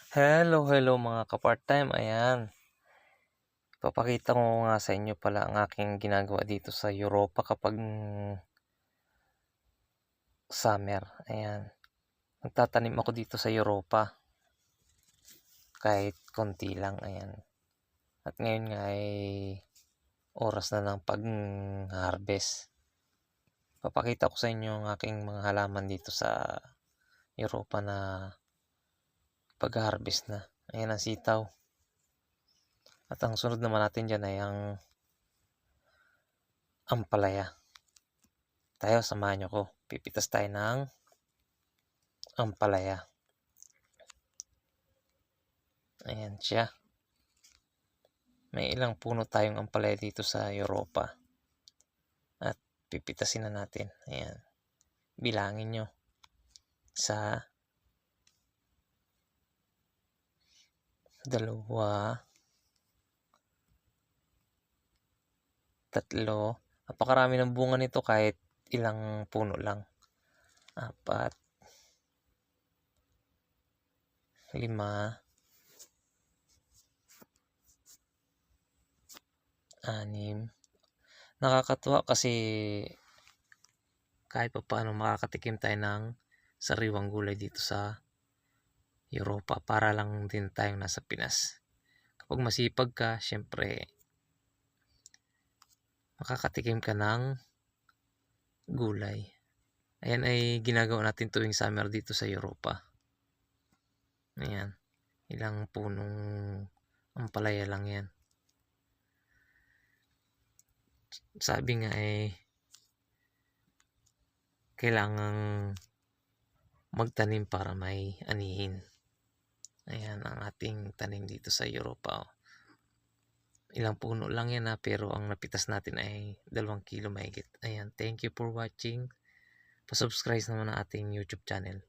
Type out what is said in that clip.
Hello mga ka-part-time, ayan. Ipapakita ko nga sa inyo pala ang aking ginagawa dito sa Europa kapag summer, ayan. Nagtatanim ako dito sa Europa, kahit konti lang, ayan. At ngayon nga ay oras na ng pag-harvest. Papakita ko sa inyo ang aking mga halaman dito sa Europa na pag-harvest na. Ayan ang sitaw. At ang sunod naman natin dyan ay ang ampalaya. Tayo, samahan nyo ko. Pipitas tayo ng ampalaya. Ayan siya. May ilang puno tayong ampalaya dito sa Europa. At pipitasin na natin. Ayan. Bilangin nyo. 1, 2, 3. Napakarami ng bunga nito kahit ilang puno lang. 4, 5, 6. Nakakatuwa kasi kahit pa paano makakatikim tayo ng sariwang gulay dito sa Europa para lang din tayong nasa Pinas. Kapag masipag ka, syempre makakatikim ka ng gulay. Ayan ay ginagawa natin tuwing summer dito sa Europa. Ayan, ilang punong ampalaya lang yan. Sabi nga kailangang magtanim para may anihin. Ayan ang ating tanim dito sa Europa. Ilang puno lang yan pero ang napitas natin ay 2 kilo mahigit. Ayan, thank you for watching. Pa-subscribe naman ang ating YouTube channel.